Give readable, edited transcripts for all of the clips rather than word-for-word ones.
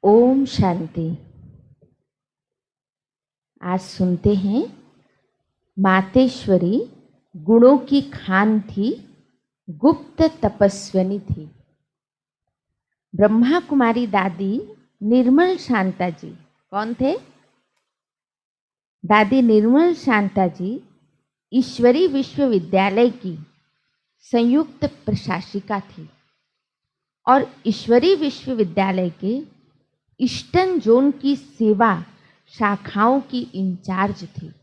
ओम शांति। आज सुनते हैं मातेश्वरी गुणों की खान थी, गुप्त तपस्विनी थी। ब्रह्मा कुमारी दादी निर्मल शांता जी कौन थे? दादी निर्मल शांता जी ईश्वरी विश्वविद्यालय की संयुक्त प्रशासिका थी और ईश्वरी विश्वविद्यालय के ईस्टर्न जोन की सेवा शाखाओं की इंचार्ज थी।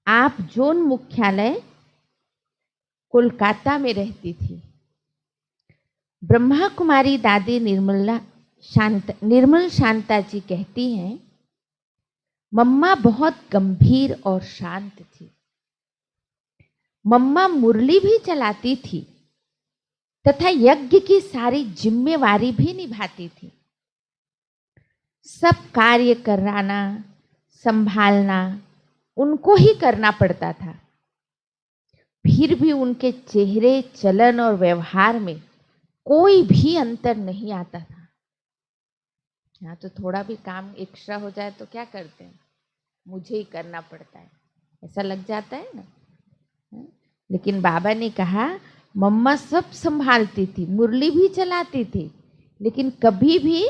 आप जोन मुख्यालय कोलकाता में रहती थी। ब्रह्मा कुमारी दादी निर्मल शांता जी कहती हैं, मम्मा बहुत गंभीर और शांत थी। मम्मा मुरली भी चलाती थी तथा यज्ञ की सारी जिम्मेवारी भी निभाती थी। सब कार्य कराना संभालना उनको ही करना पड़ता था। फिर भी उनके चेहरे, चलन और व्यवहार में कोई भी अंतर नहीं आता था। यहाँ तो थोड़ा भी काम एक्स्ट्रा हो जाए तो क्या करते हैं, मुझे ही करना पड़ता है, ऐसा लग जाता है ना। लेकिन बाबा ने कहा मम्मा सब संभालती थी, मुरली भी चलाती थी, लेकिन कभी भी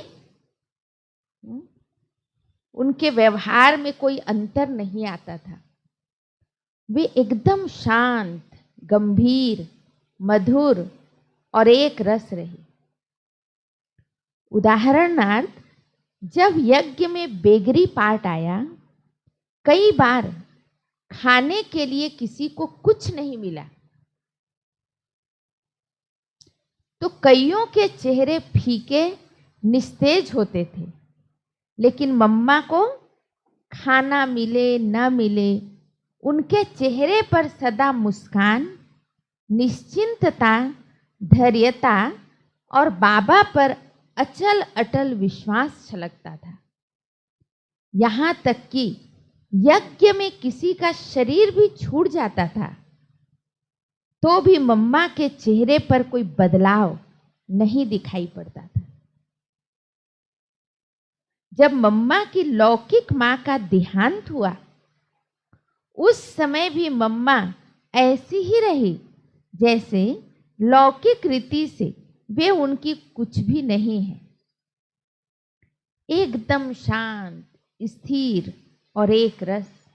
उनके व्यवहार में कोई अंतर नहीं आता था। वे एकदम शांत, गंभीर, मधुर और एक रस रही। उदाहरणार्थ, जब यज्ञ में बेगरी पार्ट आया, कई बार खाने के लिए किसी को कुछ नहीं मिला तो कईयों के चेहरे फीके निस्तेज होते थे, लेकिन मम्मा को खाना मिले न मिले उनके चेहरे पर सदा मुस्कान, निश्चिंतता, धैर्यता और बाबा पर अचल अटल विश्वास छलकता था। यहाँ तक कि यज्ञ में किसी का शरीर भी छूट जाता था तो भी मम्मा के चेहरे पर कोई बदलाव नहीं दिखाई पड़ता था। जब मम्मा की लौकिक मां का देहांत हुआ, उस समय भी मम्मा ऐसी ही रही जैसे लौकिक रीति से वे उनकी कुछ भी नहीं है। एकदम शांत, स्थिर और एक रस।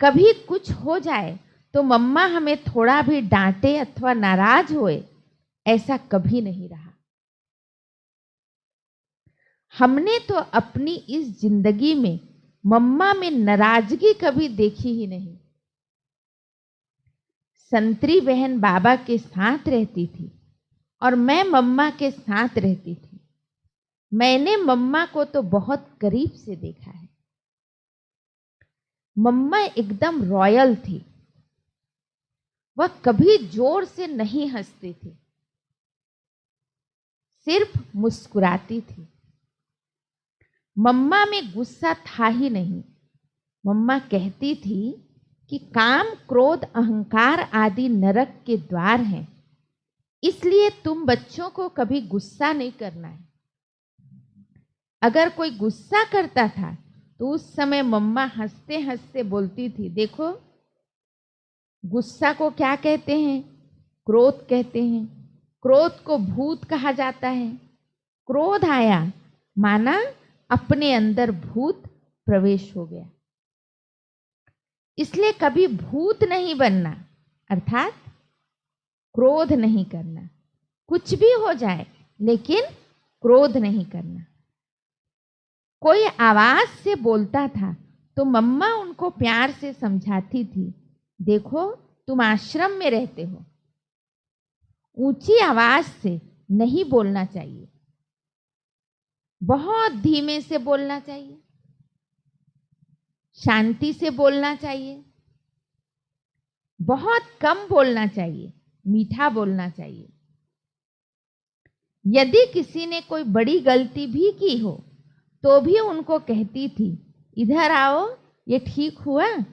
कभी कुछ हो जाए तो मम्मा हमें थोड़ा भी डांटे अथवा नाराज होए, ऐसा कभी नहीं रहा। हमने तो अपनी इस जिंदगी में मम्मा में नाराजगी कभी देखी ही नहीं। संतरी बहन बाबा के साथ रहती थी और मैं मम्मा के साथ रहती थी। मैंने मम्मा को तो बहुत करीब से देखा है। मम्मा एकदम रॉयल थी। वह कभी जोर से नहीं हंसती थी, सिर्फ मुस्कुराती थी। मम्मा में गुस्सा था ही नहीं। मम्मा कहती थी कि काम, क्रोध, अहंकार आदि नरक के द्वार हैं, इसलिए तुम बच्चों को कभी गुस्सा नहीं करना है। अगर कोई गुस्सा करता था तो उस समय मम्मा हंसते हंसते बोलती थी, देखो गुस्सा को क्या कहते हैं? क्रोध कहते हैं। क्रोध को भूत कहा जाता है। क्रोध आया माना अपने अंदर भूत प्रवेश हो गया। इसलिए कभी भूत नहीं बनना, अर्थात क्रोध नहीं करना। कुछ भी हो जाए लेकिन क्रोध नहीं करना। कोई आवाज से बोलता था तो मम्मा उनको प्यार से समझाती थी, देखो तुम आश्रम में रहते हो, ऊंची आवाज से नहीं बोलना चाहिए, बहुत धीमे से बोलना चाहिए, शांति से बोलना चाहिए, बहुत कम बोलना चाहिए, मीठा बोलना चाहिए। यदि किसी ने कोई बड़ी गलती भी की हो तो भी उनको कहती थी, इधर आओ, ये ठीक हुआ?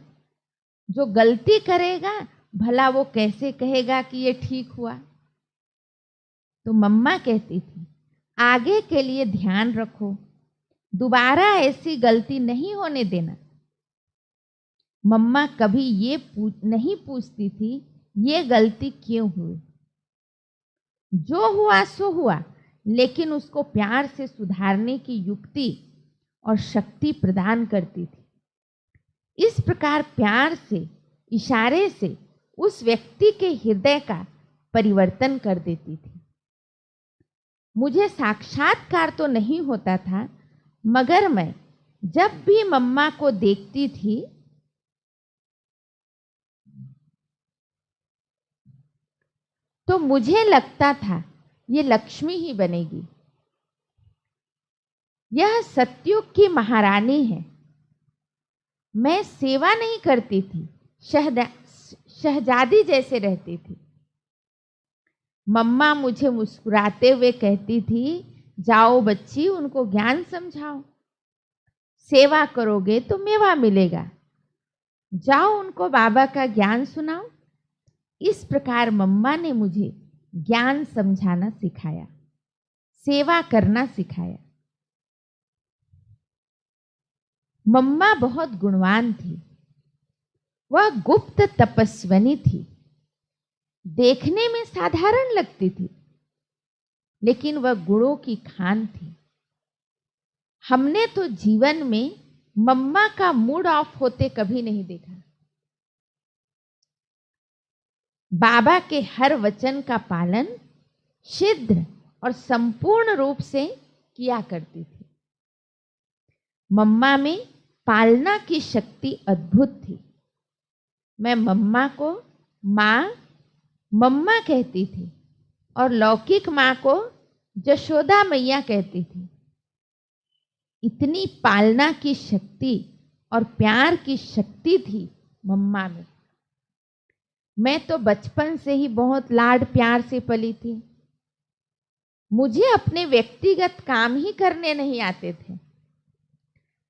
जो गलती करेगा भला वो कैसे कहेगा कि ये ठीक हुआ? तो मम्मा कहती थी, आगे के लिए ध्यान रखो, दोबारा ऐसी गलती नहीं होने देना। मम्मा कभी ये नहीं पूछती थी ये गलती क्यों हुई। जो हुआ सो हुआ, लेकिन उसको प्यार से सुधारने की युक्ति और शक्ति प्रदान करती थी। इस प्रकार प्यार से, इशारे से उस व्यक्ति के हृदय का परिवर्तन कर देती थी। मुझे साक्षात्कार तो नहीं होता था, मगर मैं जब भी मम्मा को देखती थी तो मुझे लगता था ये लक्ष्मी ही बनेगी। यह सतयुग की महारानी है। मैं सेवा नहीं करती थी, शहजादी जैसे रहती थी। मम्मा मुझे मुस्कुराते हुए कहती थी, जाओ बच्ची, उनको ज्ञान समझाओ, सेवा करोगे तो मेवा मिलेगा, जाओ उनको बाबा का ज्ञान सुनाओ। इस प्रकार मम्मा ने मुझे ज्ञान समझाना सिखाया, सेवा करना सिखाया। मम्मा बहुत गुणवान थी। वह गुप्त तपस्विनी थी। देखने में साधारण लगती थी, लेकिन वह गुणों की खान थी। हमने तो जीवन में मम्मा का मूड ऑफ होते कभी नहीं देखा। बाबा के हर वचन का पालन सिद्ध और संपूर्ण रूप से किया करती थी। मम्मा में पालना की शक्ति अद्भुत थी। मैं मम्मा को माँ, मम्मा कहती थी और लौकिक माँ को जशोदा मैया कहती थी। इतनी पालना की शक्ति और प्यार की शक्ति थी मम्मा में। मैं तो बचपन से ही बहुत लाड प्यार से पली थी। मुझे अपने व्यक्तिगत काम ही करने नहीं आते थे,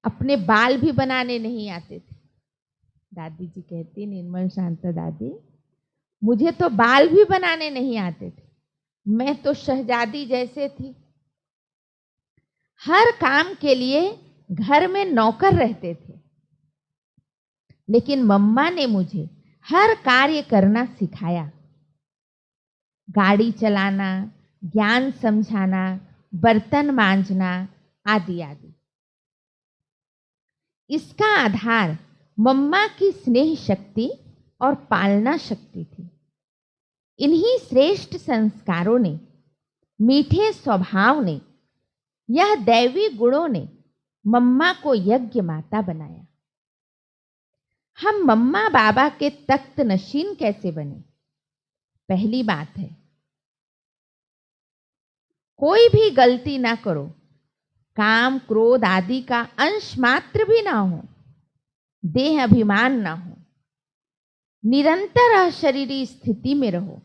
अपने बाल भी बनाने नहीं आते थे। दादी जी कहती, निर्मल शांता दादी, मुझे तो बाल भी बनाने नहीं आते थे। मैं तो शहजादी जैसे थी। हर काम के लिए घर में नौकर रहते थे, लेकिन मम्मा ने मुझे हर कार्य करना सिखाया। गाड़ी चलाना, ज्ञान समझाना, बर्तन मांजना आदि आदि। इसका आधार मम्मा की स्नेह शक्ति और पालना शक्ति थी। इन्हीं श्रेष्ठ संस्कारों ने, मीठे स्वभाव ने, यह दैवी गुणों ने मम्मा को यज्ञ माता बनाया। हम मम्मा बाबा के तख्त नशीन कैसे बने? पहली बात है, कोई भी गलती ना करो, काम क्रोध आदि का अंश मात्र भी ना हो, देह अभिमान ना हो, निरंतर अशरीरी स्थिति में रहो,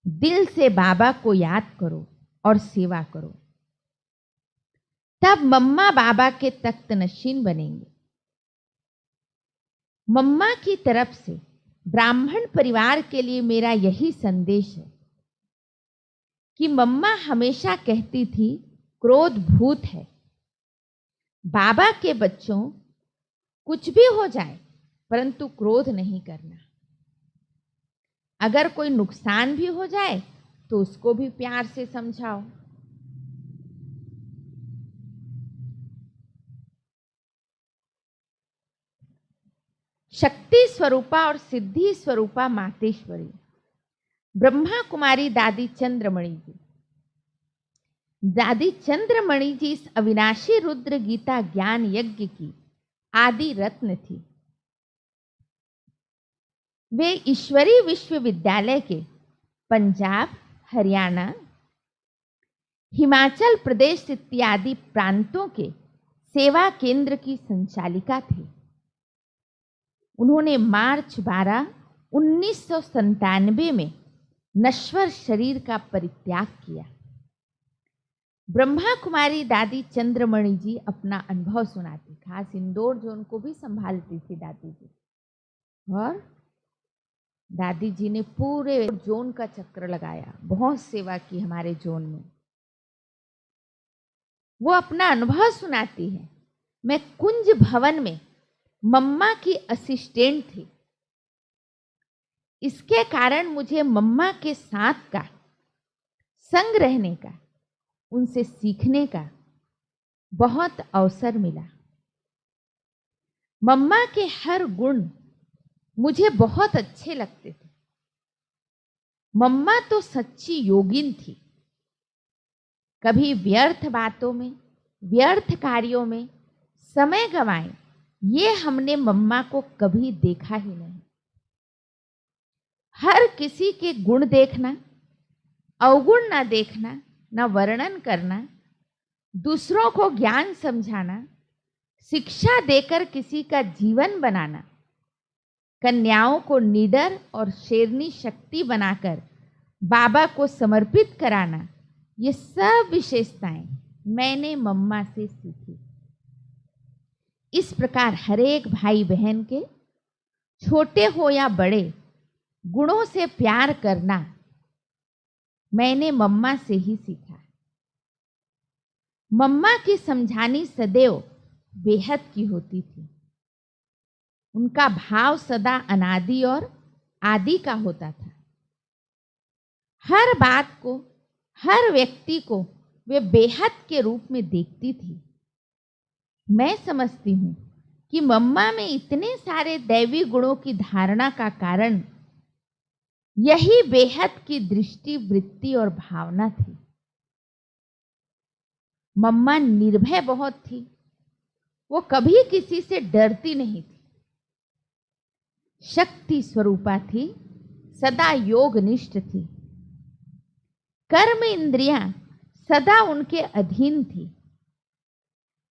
दिल से बाबा को याद करो और सेवा करो, तब मम्मा बाबा के तख्त नशीन बनेंगे। मम्मा की तरफ से ब्राह्मण परिवार के लिए मेरा यही संदेश है कि मम्मा हमेशा कहती थी, क्रोध भूत है। बाबा के बच्चों, कुछ भी हो जाए परंतु क्रोध नहीं करना। अगर कोई नुकसान भी हो जाए तो उसको भी प्यार से समझाओ। शक्ति स्वरूपा और सिद्धि स्वरूपा मातेश्वरी ब्रह्मा कुमारी दादी चंद्रमणि जी। दादी चंद्रमणि जी इस अविनाशी रुद्र गीता ज्ञान यज्ञ की आदि रत्न थी। वे ईश्वरी विश्वविद्यालय के पंजाब, हरियाणा, हिमाचल प्रदेश इत्यादि प्रांतों के सेवा केंद्र की संचालिका थी। उन्होंने मार्च 12, 1997 में नश्वर शरीर का परित्याग किया। ब्रह्मा कुमारी दादी चंद्रमणि जी अपना अनुभव सुनाती, खास इंदौर जोन को भी संभालती थी दादी जी। और दादी जी ने पूरे जोन का चक्कर लगाया, बहुत सेवा की हमारे जोन में। वो अपना अनुभव सुनाती है। मैं कुंज भवन में मम्मा की असिस्टेंट थी। इसके कारण मुझे मम्मा के साथ का संग रहने का, उनसे सीखने का बहुत अवसर मिला। मम्मा के हर गुण मुझे बहुत अच्छे लगते थे। मम्मा तो सच्ची योगिन थी। कभी व्यर्थ बातों में, व्यर्थ कार्यों में समय गंवाए, ये हमने मम्मा को कभी देखा ही नहीं। हर किसी के गुण देखना, अवगुण ना देखना, ना वर्णन करना, दूसरों को ज्ञान समझाना, शिक्षा देकर किसी का जीवन बनाना, कन्याओं को निडर और शेरनी शक्ति बनाकर बाबा को समर्पित कराना, ये सब विशेषताएं मैंने मम्मा से सीखी। इस प्रकार हरेक भाई बहन के, छोटे हो या बड़े, गुणों से प्यार करना मैंने मम्मा से ही सीखा। मम्मा की समझानी सदैव बेहद की होती थी। उनका भाव सदा अनादि और आदि का होता था। हर बात को, हर व्यक्ति को वे बेहद के रूप में देखती थी। मैं समझती हूँ कि मम्मा में इतने सारे दैवी गुणों की धारणा का कारण यही बेहद की दृष्टि, वृत्ति और भावना थी। मम्मा निर्भय बहुत थी। वो कभी किसी से डरती नहीं थी। शक्ति स्वरूपा थी, सदा योगनिष्ठ थी। कर्म इंद्रियां सदा उनके अधीन थी।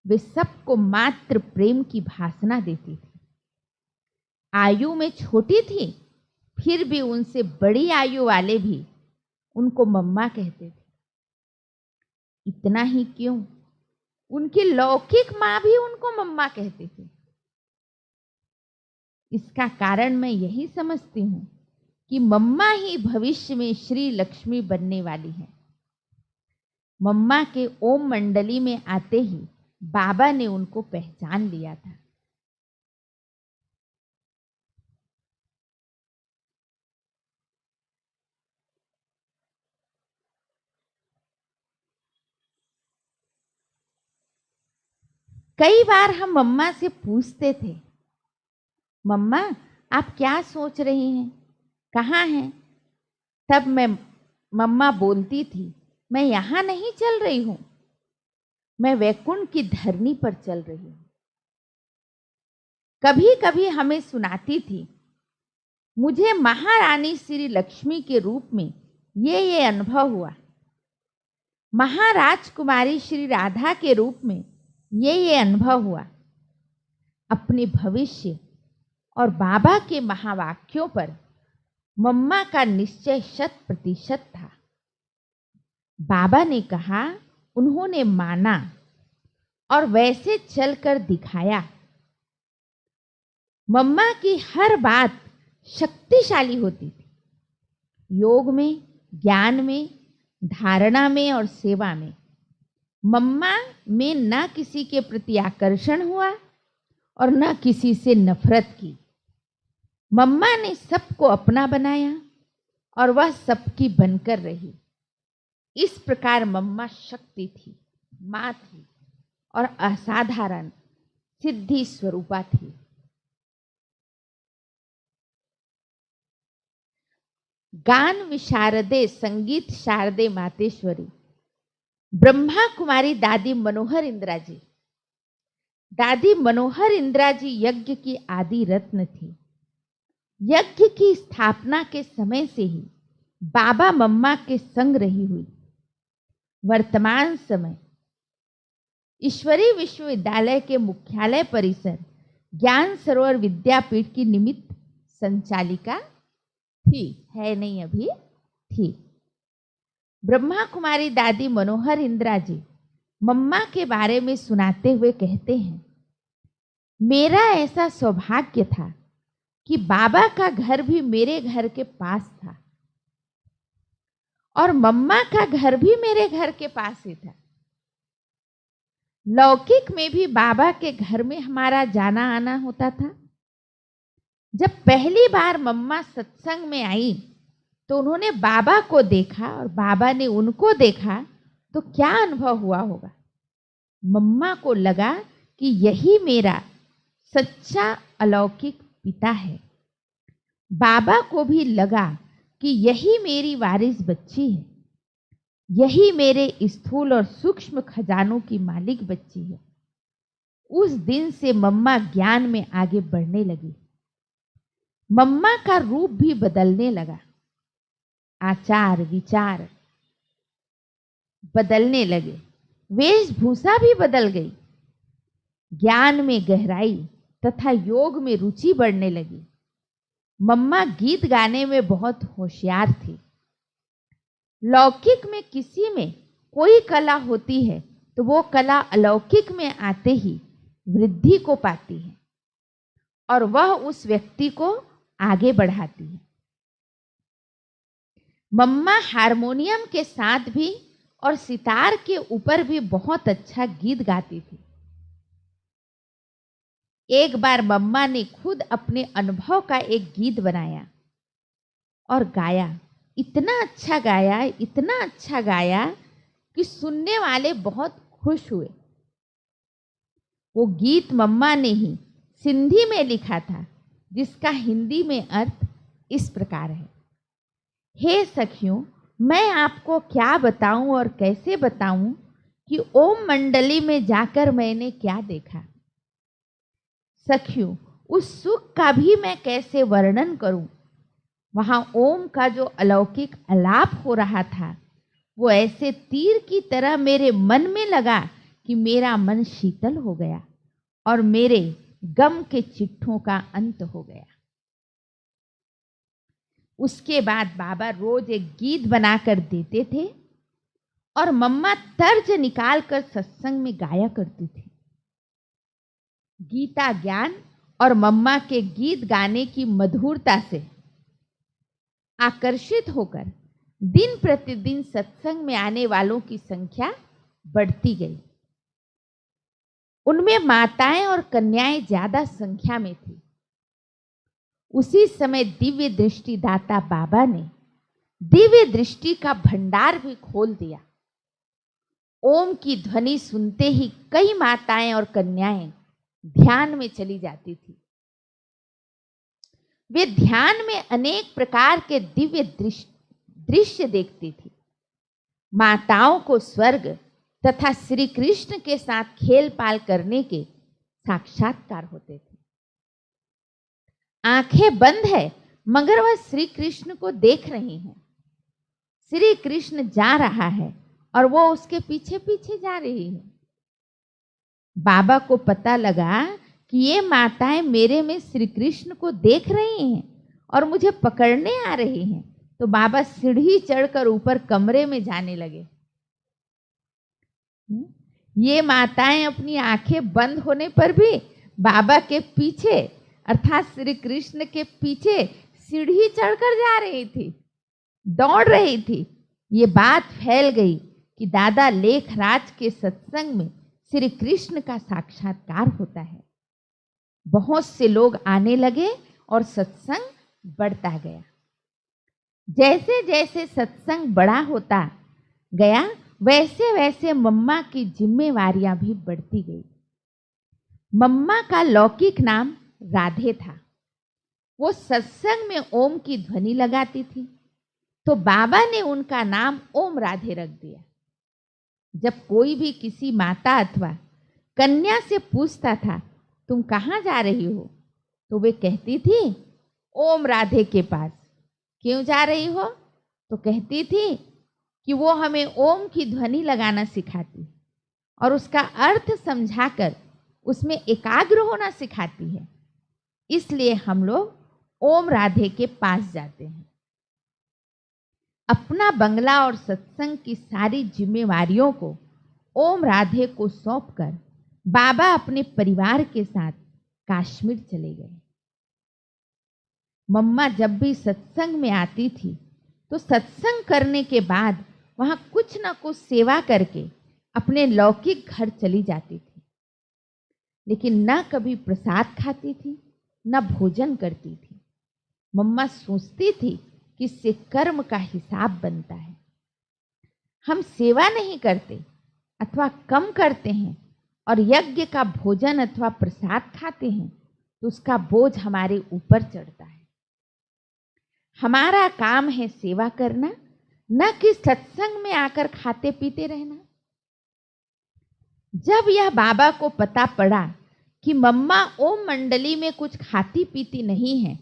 वे सबको मात्र प्रेम की भासना देती थी। आयु में छोटी थी, फिर भी उनसे बड़ी आयु वाले भी उनको मम्मा कहते थे। इतना ही क्यों, उनकी लौकिक मां भी उनको मम्मा कहते थे। इसका कारण मैं यही समझती हूं कि मम्मा ही भविष्य में श्री लक्ष्मी बनने वाली है। मम्मा के ओम मंडली में आते ही बाबा ने उनको पहचान लिया था। कई बार हम मम्मा से पूछते थे, मम्मा आप क्या सोच रही हैं, कहाँ हैं? तब मम्मा बोलती थी, मैं यहाँ नहीं चल रही हूँ, मैं वैकुंठ की धरनी पर चल रही हूँ। कभी कभी हमें सुनाती थी, मुझे महारानी श्री लक्ष्मी के रूप में ये अनुभव हुआ। महाराजकुमारी श्री राधा के रूप में ये अनुभव हुआ। अपने भविष्य और बाबा के महावाक्यों पर मम्मा का निश्चय 100% था। बाबा ने कहा, उन्होंने माना और वैसे चलकर दिखाया। मम्मा की हर बात शक्तिशाली होती थी। योग में, ज्ञान में, धारणा में और सेवा में मम्मा में न किसी के प्रति आकर्षण हुआ और न किसी से नफरत की। मम्मा ने सबको अपना बनाया और वह सबकी बनकर रही। इस प्रकार मम्मा शक्ति थी, मां थी और असाधारण सिद्धि स्वरूपा थी। गान विशारदे संगीत शारदे मातेश्वरी ब्रह्मा कुमारी दादी मनोहर इंदिरा जी। दादी मनोहर इंदिरा जी यज्ञ की आदि रत्न थी। यज्ञ की स्थापना के समय से ही बाबा मम्मा के संग रही हुई। वर्तमान समय ईश्वरीय विश्वविद्यालय के मुख्यालय परिसर ज्ञान सरोवर विद्यापीठ की निमित्त संचालिका थी, है नहीं अभी, थी। ब्रह्मा कुमारी दादी मनोहर इंदिरा जी मम्मा के बारे में सुनाते हुए कहते हैं, मेरा ऐसा सौभाग्य था कि बाबा का घर भी मेरे घर के पास था और मम्मा का घर भी मेरे घर के पास ही था। लौकिक में भी बाबा के घर में हमारा जाना आना होता था। जब पहली बार मम्मा सत्संग में आई तो उन्होंने बाबा को देखा और बाबा ने उनको देखा, तो क्या अनुभव हुआ होगा। मम्मा को लगा कि यही मेरा सच्चा अलौकिक पिता है। बाबा को भी लगा कि यही मेरी वारिस बच्ची है, यही मेरे स्थूल और सूक्ष्म खजानों की मालिक बच्ची है। उस दिन से मम्मा ज्ञान में आगे बढ़ने लगी। मम्मा का रूप भी बदलने लगा, आचार विचार बदलने लगे, वेशभूषा भी बदल गई, ज्ञान में गहराई तथा योग में रुचि बढ़ने लगी। मम्मा गीत गाने में बहुत होशियार थी। लौकिक में किसी में कोई कला होती है तो वो कला अलौकिक में आते ही वृद्धि को पाती है और वह उस व्यक्ति को आगे बढ़ाती है। मम्मा हारमोनियम के साथ भी और सितार के ऊपर भी बहुत अच्छा गीत गाती थी। एक बार मम्मा ने खुद अपने अनुभव का एक गीत बनाया और गाया। इतना अच्छा गाया, इतना अच्छा गाया कि सुनने वाले बहुत खुश हुए। वो गीत मम्मा ने ही सिंधी में लिखा था, जिसका हिंदी में अर्थ इस प्रकार है। हे सखियों, मैं आपको क्या बताऊं और कैसे बताऊं कि ओम मंडली में जाकर मैंने क्या देखा। सखियों, उस सुख का भी मैं कैसे वर्णन करूं। वहां ओम का जो अलौकिक आलाप हो रहा था, वो ऐसे तीर की तरह मेरे मन में लगा कि मेरा मन शीतल हो गया और मेरे गम के चिट्ठों का अंत हो गया। उसके बाद बाबा रोज एक गीत बनाकर देते थे और मम्मा तर्ज निकाल कर सत्संग में गाया करती थी। गीता ज्ञान और मम्मा के गीत गाने की मधुरता से आकर्षित होकर दिन प्रतिदिन सत्संग में आने वालों की संख्या बढ़ती गई। उनमें माताएं और कन्याएं ज्यादा संख्या में थी। उसी समय दिव्य दृष्टि दाता बाबा ने दिव्य दृष्टि का भंडार भी खोल दिया। ओम की ध्वनि सुनते ही कई माताएं और कन्याएं ध्यान में चली जाती थी। वे ध्यान में अनेक प्रकार के दिव्य दृश्य देखती थी। माताओं को स्वर्ग तथा श्री कृष्ण के साथ खेल पाल करने के साक्षात्कार होते थे। आंखें बंद है मगर वह श्री कृष्ण को देख रही हैं। श्री कृष्ण जा रहा है और वो उसके पीछे पीछे जा रही है। बाबा को पता लगा कि ये माताएं मेरे में श्री कृष्ण को देख रही हैं और मुझे पकड़ने आ रही हैं। तो बाबा सीढ़ी चढ़कर ऊपर कमरे में जाने लगे। ये माताएं अपनी आंखें बंद होने पर भी बाबा के पीछे अर्थात श्री कृष्ण के पीछे सीढ़ी चढ़कर जा रही थी, दौड़ रही थी। ये बात फैल गई कि दादा लेखराज के सत्संग में श्री कृष्ण का साक्षात्कार होता है। बहुत से लोग आने लगे और सत्संग बढ़ता गया। जैसे जैसे सत्संग बड़ा होता गया वैसे वैसे मम्मा की जिम्मेवारियां भी बढ़ती गई। मम्मा का लौकिक नाम राधे था। वो सत्संग में ओम की ध्वनि लगाती थी, तो बाबा ने उनका नाम ओम राधे रख दिया। जब कोई भी किसी माता अथवा कन्या से पूछता था तुम कहाँ जा रही हो, तो वे कहती थी ओम राधे के पास। क्यों जा रही हो, तो कहती थी कि वो हमें ओम की ध्वनि लगाना सिखाती और उसका अर्थ समझाकर उसमें एकाग्र होना सिखाती है। इसलिए हम लोग ओम राधे के पास जाते हैं। अपना बंगला और सत्संग की सारी जिम्मेवारियों को ओम राधे को सौंपकर बाबा अपने परिवार के साथ कश्मीर चले गए। मम्मा जब भी सत्संग में आती थी तो सत्संग करने के बाद वहां कुछ न कुछ सेवा करके अपने लौकिक घर चली जाती थी, लेकिन न कभी प्रसाद खाती थी न भोजन करती थी। मम्मा सोचती थी कि इससे कर्म का हिसाब बनता है। हम सेवा नहीं करते अथवा कम करते हैं और यज्ञ का भोजन अथवा प्रसाद खाते हैं तो उसका बोझ हमारे ऊपर चढ़ता है। हमारा काम है सेवा करना, न कि सत्संग में आकर खाते पीते रहना। जब यह बाबा को पता पड़ा कि मम्मा ओम मंडली में कुछ खाती पीती नहीं है,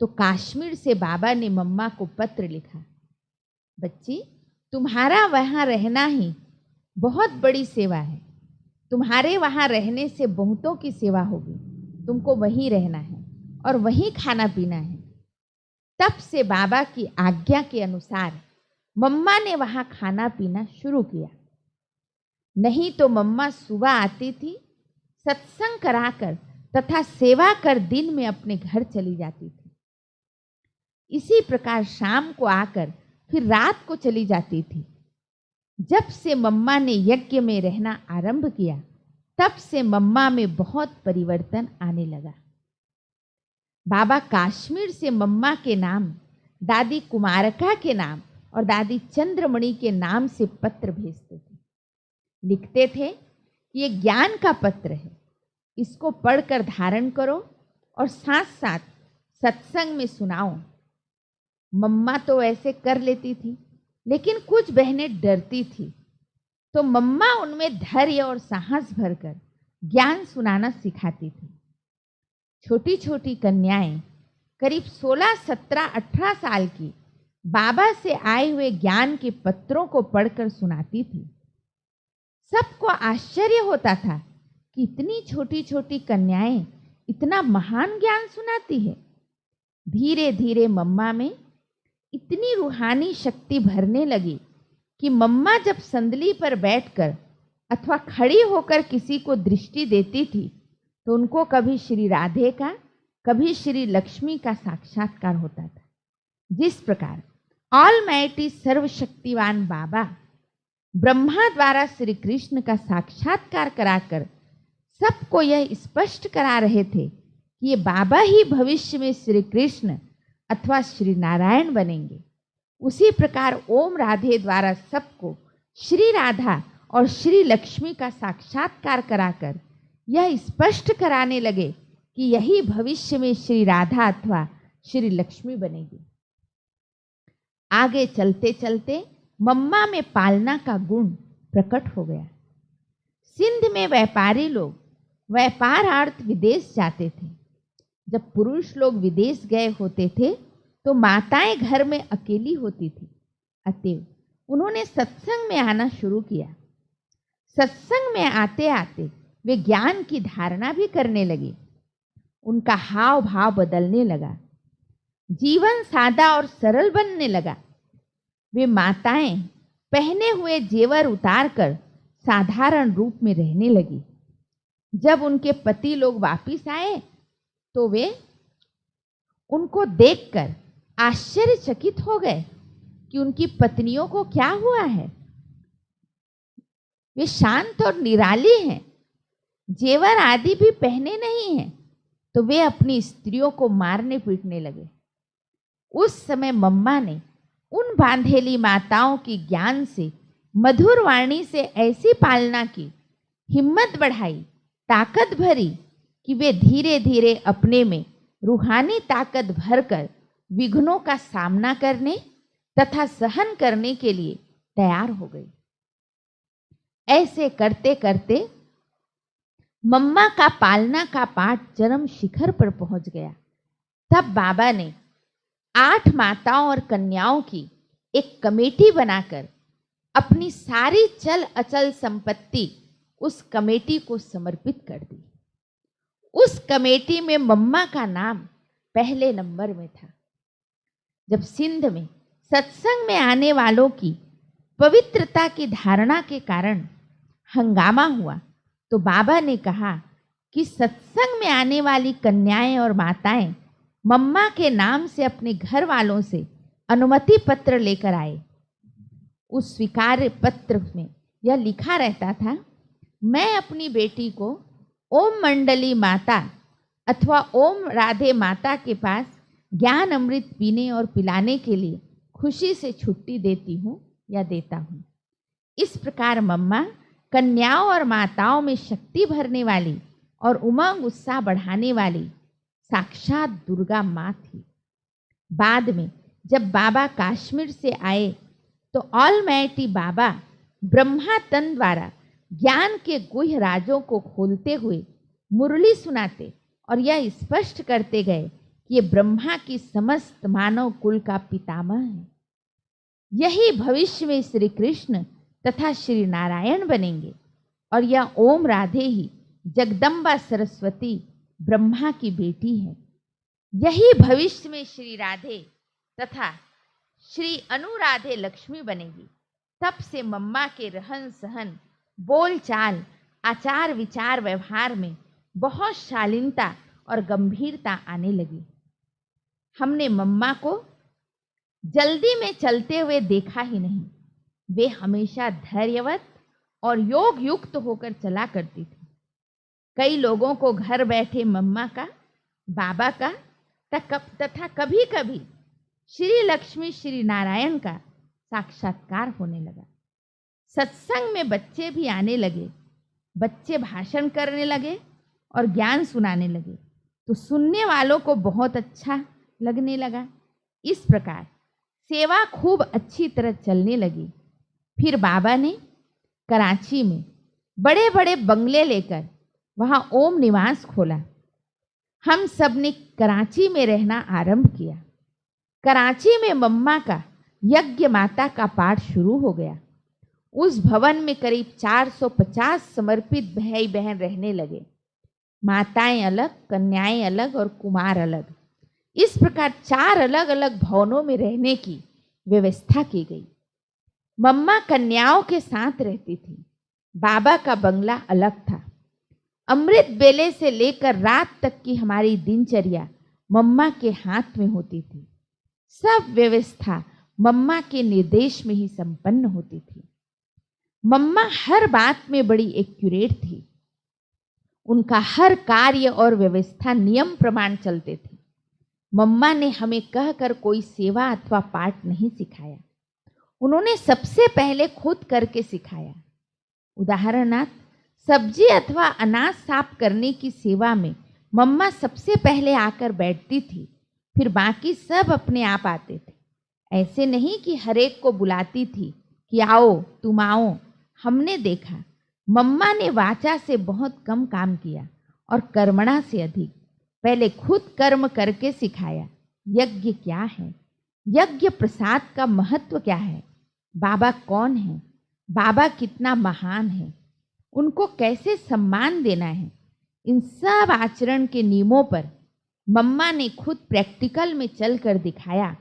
तो कश्मीर से बाबा ने मम्मा को पत्र लिखा, बच्ची तुम्हारा वहाँ रहना ही बहुत बड़ी सेवा है। तुम्हारे वहाँ रहने से बहुतों की सेवा होगी। तुमको वहीं रहना है और वहीं खाना पीना है। तब से बाबा की आज्ञा के अनुसार मम्मा ने वहाँ खाना पीना शुरू किया। नहीं तो मम्मा सुबह आती थी, सत्संग कराकर तथा सेवा कर दिन में अपने घर चली जाती थी। इसी प्रकार शाम को आकर फिर रात को चली जाती थी। जब से मम्मा ने यज्ञ में रहना आरंभ किया, तब से मम्मा में बहुत परिवर्तन आने लगा। बाबा कश्मीर से मम्मा के नाम, दादी कुमारका के नाम और दादी चंद्रमणि के नाम से पत्र भेजते थे। लिखते थे कि ये ज्ञान का पत्र है, इसको पढ़कर धारण करो और साथ साथ सत्संग में सुनाओ। मम्मा तो ऐसे कर लेती थी, लेकिन कुछ बहनें डरती थी, तो मम्मा उनमें धैर्य और साहस भरकर ज्ञान सुनाना सिखाती थी। छोटी छोटी कन्याएं करीब 16, 17, 18 साल की बाबा से आए हुए ज्ञान के पत्रों को पढ़कर सुनाती थी। सबको आश्चर्य होता था कि इतनी छोटी छोटी कन्याएं इतना महान ज्ञान सुनाती है। धीरे धीरे मम्मा में इतनी रूहानी शक्ति भरने लगी कि मम्मा जब संदली पर बैठकर अथवा खड़ी होकर किसी को दृष्टि देती थी तो उनको कभी श्री राधे का, कभी श्री लक्ष्मी का साक्षात्कार होता था। जिस प्रकार ऑलमाइटी सर्वशक्तिवान बाबा ब्रह्मा द्वारा श्री कृष्ण का साक्षात्कार कराकर सबको यह स्पष्ट करा रहे थे कि ये बाबा ही भविष्य में श्री कृष्ण अथवा श्री नारायण बनेंगे, उसी प्रकार ओम राधे द्वारा सबको श्री राधा और श्री लक्ष्मी का साक्षात्कार कराकर यह स्पष्ट कराने लगे कि यही भविष्य में श्री राधा अथवा श्री लक्ष्मी बनेगी। आगे चलते चलते मम्मा में पालना का गुण प्रकट हो गया। सिंध में व्यापारी लोग व्यापारार्थ विदेश जाते थे। जब पुरुष लोग विदेश गए होते थे तो माताएं घर में अकेली होती थी, अतएव उन्होंने सत्संग में आना शुरू किया। सत्संग में आते आते वे ज्ञान की धारणा भी करने लगे। उनका हाव भाव बदलने लगा, जीवन सादा और सरल बनने लगा। वे माताएं पहने हुए जेवर उतारकर साधारण रूप में रहने लगी। जब उनके पति लोग वापिस आए तो वे उनको देखकर आश्चर्यचकित हो गए कि उनकी पत्नियों को क्या हुआ है। वे शांत और निराली हैं, जेवर आदि भी पहने नहीं हैं, तो वे अपनी स्त्रियों को मारने पीटने लगे। उस समय मम्मा ने उन बांधेली माताओं की ज्ञान से, मधुर वाणी से ऐसी पालना की, हिम्मत बढ़ाई, ताकत भरी कि वे धीरे धीरे अपने में रूहानी ताकत भरकर विघ्नों का सामना करने तथा सहन करने के लिए तैयार हो गई। ऐसे करते करते मम्मा का पालना का पाठ चरम शिखर पर पहुंच गया। तब बाबा ने 8 माताओं और कन्याओं की एक कमेटी बनाकर अपनी सारी चल अचल संपत्ति उस कमेटी को समर्पित कर दी। उस कमेटी में मम्मा का नाम पहले नंबर में था। जब सिंध में सत्संग में आने वालों की पवित्रता की धारणा के कारण हंगामा हुआ तो बाबा ने कहा कि सत्संग में आने वाली कन्याएं और माताएं मम्मा के नाम से अपने घर वालों से अनुमति पत्र लेकर आए। उस स्वीकार्य पत्र में यह लिखा रहता था, मैं अपनी बेटी को ओम मंडली माता अथवा ओम राधे माता के पास ज्ञान अमृत पीने और पिलाने के लिए खुशी से छुट्टी देती हूँ या देता हूँ। इस प्रकार मम्मा कन्याओं और माताओं में शक्ति भरने वाली और उमंग उत्साह बढ़ाने वाली साक्षात दुर्गा माँ थी। बाद में जब बाबा कश्मीर से आए तो ऑलमाइटी बाबा ब्रह्मा तन द्वारा ज्ञान के गुह्य राजों को खोलते हुए मुरली सुनाते और यह स्पष्ट करते गए कि ये ब्रह्मा की समस्त मानव कुल का पितामह है। यही भविष्य में श्री कृष्ण तथा श्री नारायण बनेंगे और यह ओम राधे ही जगदम्बा सरस्वती ब्रह्मा की बेटी है। यही भविष्य में श्री राधे तथा श्री अनुराधे लक्ष्मी बनेगी। तब से मम्मा के रहन सहन, बोल चाल, आचार विचार, व्यवहार में बहुत शालीनता और गंभीरता आने लगी। हमने मम्मा को जल्दी में चलते हुए देखा ही नहीं। वे हमेशा धैर्यवत और योग युक्त होकर चला करती थी। कई लोगों को घर बैठे मम्मा का, बाबा का तथा कभी कभी श्री लक्ष्मी श्री नारायण का साक्षात्कार होने लगा। सत्संग में बच्चे भी आने लगे। बच्चे भाषण करने लगे और ज्ञान सुनाने लगे तो सुनने वालों को बहुत अच्छा लगने लगा। इस प्रकार सेवा खूब अच्छी तरह चलने लगी। फिर बाबा ने कराची में बड़े बड़े बंगले लेकर वहाँ ओम निवास खोला। हम सब ने कराची में रहना आरंभ किया। कराची में मम्मा का यज्ञ माता का पाठ शुरू हो गया। उस भवन में करीब 450 समर्पित भाई बहन रहने लगे। माताएं अलग, कन्याएं अलग और कुमार अलग। इस प्रकार 4 अलग अलग भवनों में रहने की व्यवस्था की गई। मम्मा कन्याओं के साथ रहती थी। बाबा का बंगला अलग था। अमृत बेले से लेकर रात तक की हमारी दिनचर्या मम्मा के हाथ में होती थी। सब व्यवस्था मम्मा के निर्देश में ही संपन्न होती थी। मम्मा हर बात में बड़ी एक्यूरेट थी। उनका हर कार्य और व्यवस्था नियम प्रमाण चलते थे। मम्मा ने हमें कहकर कोई सेवा अथवा पाठ नहीं सिखाया। उन्होंने सबसे पहले खुद करके सिखाया। उदाहरणार्थ सब्जी अथवा अनाज साफ करने की सेवा में मम्मा सबसे पहले आकर बैठती थी, फिर बाकी सब अपने आप आते थे। ऐसे नहीं कि हर एक को बुलाती थी कि आओ तुम आओ। हमने देखा मम्मा ने वाचा से बहुत कम काम किया और कर्मणा से अधिक। पहले खुद कर्म करके सिखाया। यज्ञ क्या है, यज्ञ प्रसाद का महत्व क्या है, बाबा कौन है, बाबा कितना महान है, उनको कैसे सम्मान देना है, इन सब आचरण के नियमों पर मम्मा ने खुद प्रैक्टिकल में चलकर दिखाया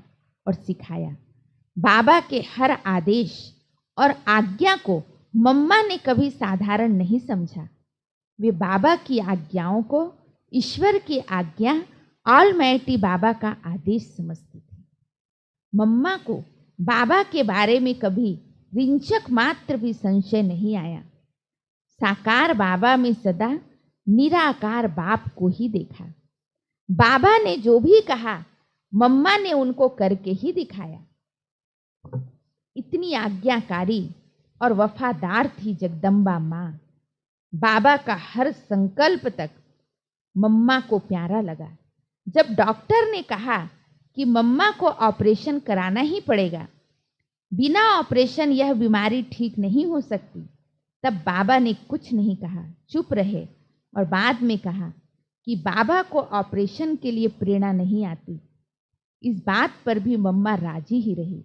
और सिखाया। बाबा के हर आदेश और आज्ञा को मम्मा ने कभी साधारण नहीं समझा। वे बाबा की आज्ञाओं को ईश्वर की आज्ञा, ऑलमाइटी बाबा का आदेश समझती थी। मम्मा को बाबा के बारे में कभी रिंचक मात्र भी संशय नहीं आया। साकार बाबा में सदा निराकार बाप को ही देखा। बाबा ने जो भी कहा मम्मा ने उनको करके ही दिखाया। इतनी आज्ञाकारी और वफादार थी जगदम्बा माँ। बाबा का हर संकल्प तक मम्मा को प्यारा लगा। जब डॉक्टर ने कहा कि मम्मा को ऑपरेशन कराना ही पड़ेगा, बिना ऑपरेशन यह बीमारी ठीक नहीं हो सकती, तब बाबा ने कुछ नहीं कहा, चुप रहे और बाद में कहा कि बाबा को ऑपरेशन के लिए प्रेरणा नहीं आती। इस बात पर भी मम्मा राजी ही रही।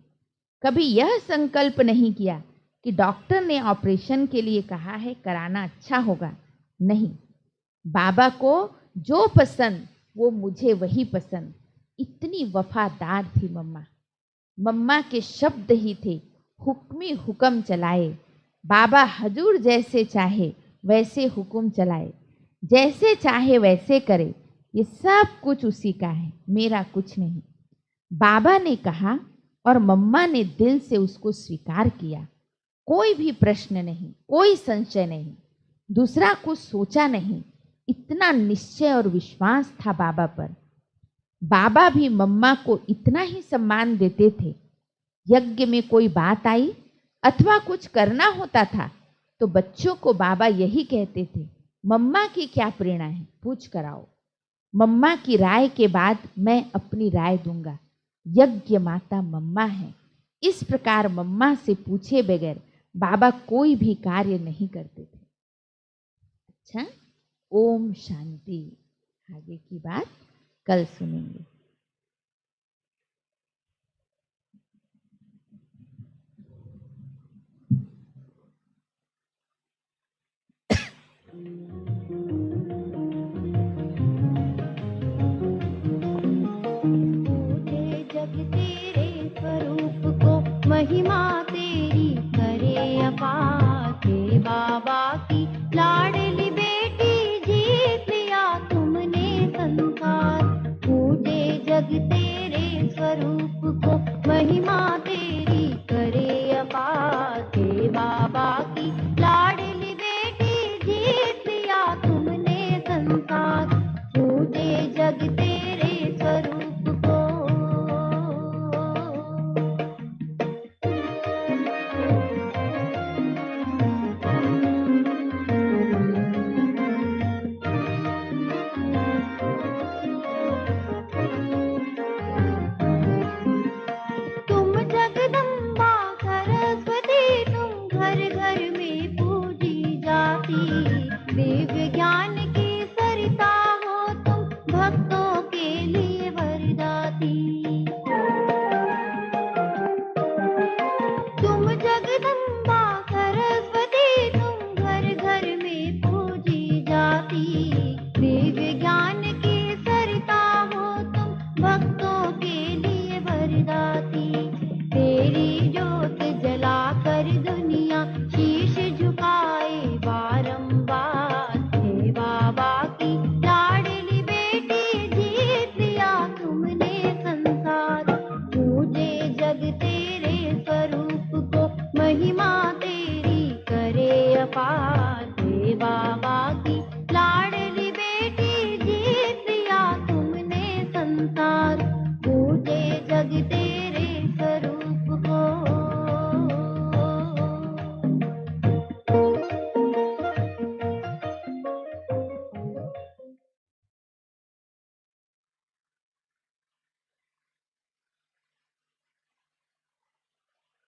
कभी यह संकल्प नहीं किया कि डॉक्टर ने ऑपरेशन के लिए कहा है कराना अच्छा होगा। नहीं, बाबा को जो पसंद वो मुझे वही पसंद। इतनी वफादार थी मम्मा। मम्मा के शब्द ही थे, हुक्मी हुक्म चलाए। बाबा हजूर जैसे चाहे वैसे हुक्म चलाए, जैसे चाहे वैसे करे। ये सब कुछ उसी का है, मेरा कुछ नहीं। बाबा ने कहा और मम्मा ने दिल से उसको स्वीकार किया। कोई भी प्रश्न नहीं, कोई संशय नहीं, दूसरा कुछ सोचा नहीं। इतना निश्चय और विश्वास था बाबा पर। बाबा भी मम्मा को इतना ही सम्मान देते थे। यज्ञ में कोई बात आई अथवा कुछ करना होता था तो बच्चों को बाबा यही कहते थे, मम्मा की क्या प्रेरणा है, पूछ कर आओ। मम्मा की राय के बाद मैं अपनी राय दूंगा। यज्ञ माता मम्मा है। इस प्रकार मम्मा से पूछे बगैर बाबा कोई भी कार्य नहीं करते थे। अच्छा, ओम शांति। आगे की बात कल सुनेंगे। जग तेरे स्वरूप को महिमा तेरी करे अपार। हे बाबा की लाडली बेटी जीत लिया तुमने संसार। पूजे जग तेरे स्वरूप को महिमा तेरी करे अपार। हे बाबा की लाडली बेटी जीत लिया तुमने संसार। पूजे जग तेरे स्वरूप को। तुम जगदम्बा सरस्वती, तुम घर घर में पूजी जाती। दिव्य ज्ञान की सरिता हो तुम, भक्तों के लिए वरदाती। तुम जगदम्बा सरस्वती, तुम घर घर में पूजी जाती। दिव्य ज्ञान की सरिता हो तुम, भक्तों के लिए वरदाती। तेरी जोत जला कर दुनिया शीश झुकाए बारंबार। हे बाबा की लाडली बेटी जीत लिया तुमने संसार। पूजे जग तेरे स्वरूप को महिमा तेरी करे अपार। हे बाबा